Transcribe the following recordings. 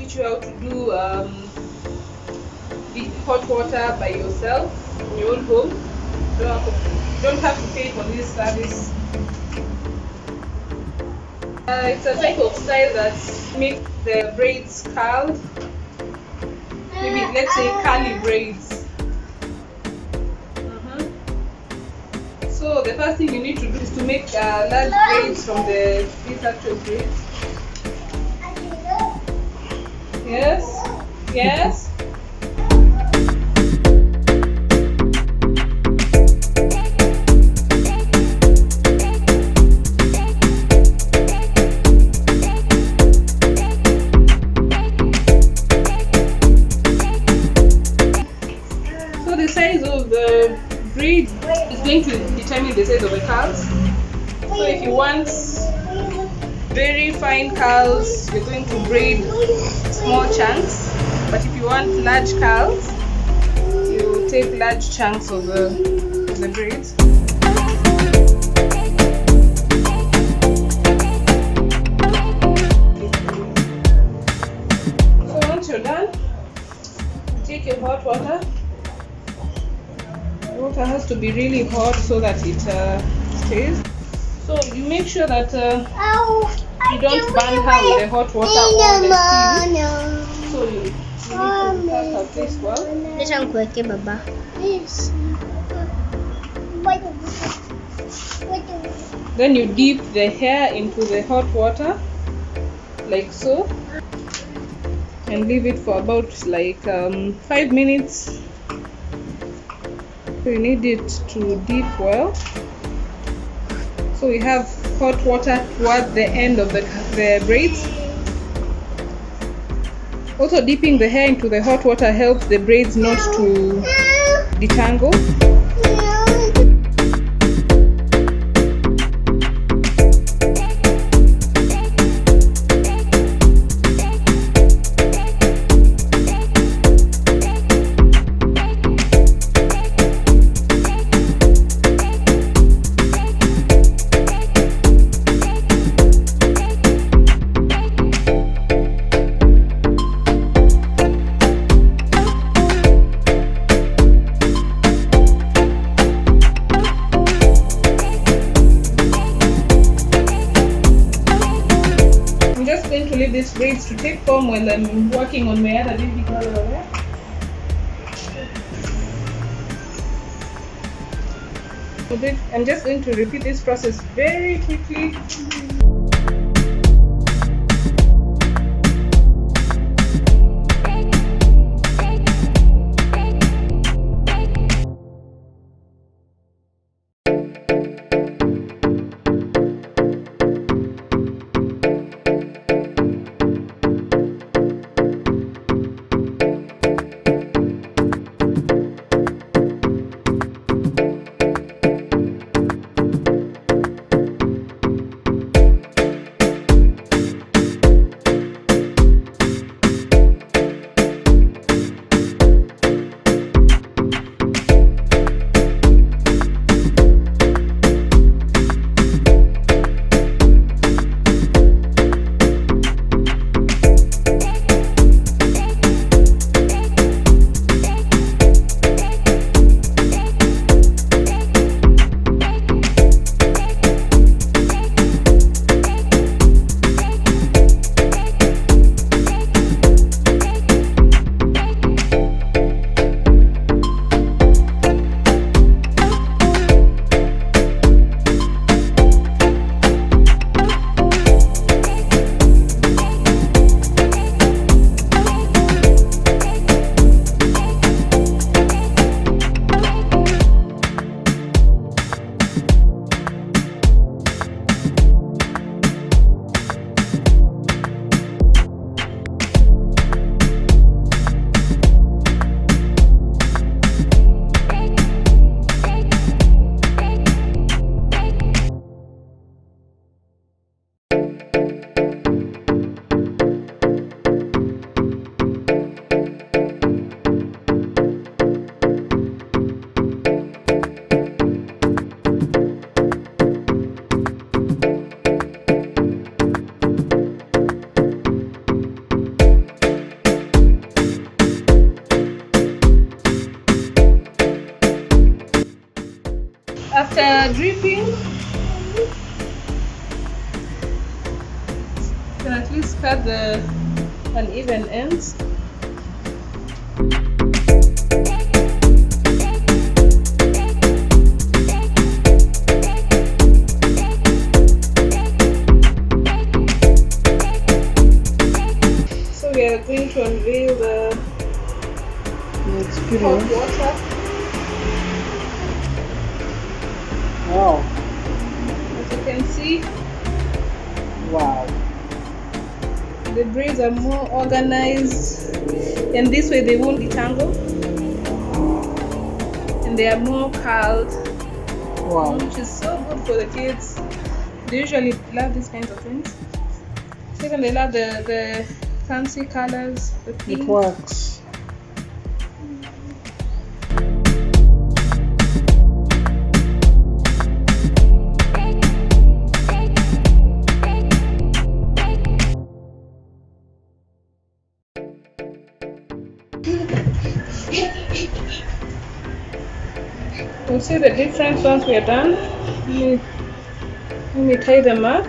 teach you how to do the hot water by yourself in your own home. You don't have to pay for this service. It's a type of style that makes the braids curled. Maybe let's say curly braids. So the first thing you need to do is to make large braids from these actual braids. Yes, yes. So the size of the braid is going to determine the size of the curls. So if you want very fine curls, you're going to braid small chunks. But if you want large curls, you take large chunks of the braids. So once you're done, take your hot water. The water has to be really hot so that it stays. So you make sure that you don't burn her with the hot water or the steam. So you need to cut her face well. Then you dip the hair into the hot water like so and leave it for about like 5 minutes. So you need it to dip well. So we have hot water towards the end of the braids. Also, dipping the hair into the hot water helps the braids not to detangle. To leave these braids to take form while I'm working on my other baby girl over there. So I'm just going to repeat this process very quickly. dripping, you can at least cut the uneven ends. So we are going to unveil the hot water. Wow. As you can see, Wow. the braids are more organized, and this way they won't detangle, and they are more curled, Wow. which is so good for the kids. They usually love these kinds of things. Even they love the fancy colors, the pink. It works. You'll see the difference once we are done. Let me tie them up.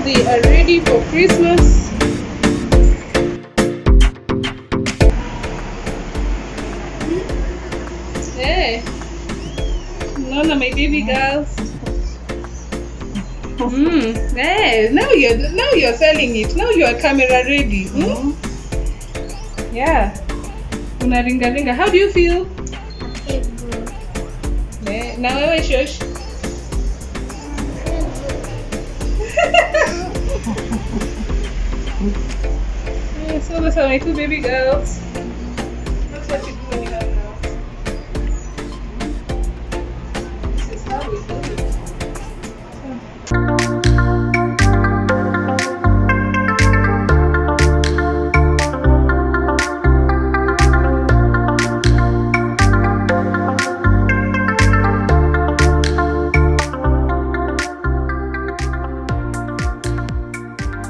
They are ready for Christmas. Hey, Nona, my baby girls. Hey, now you're selling it. Now you are camera ready. Yeah. Una ringa ringa. How do you feel? Yeah. Now wewe shush. Yeah, so those are my two baby girls. That's what you do.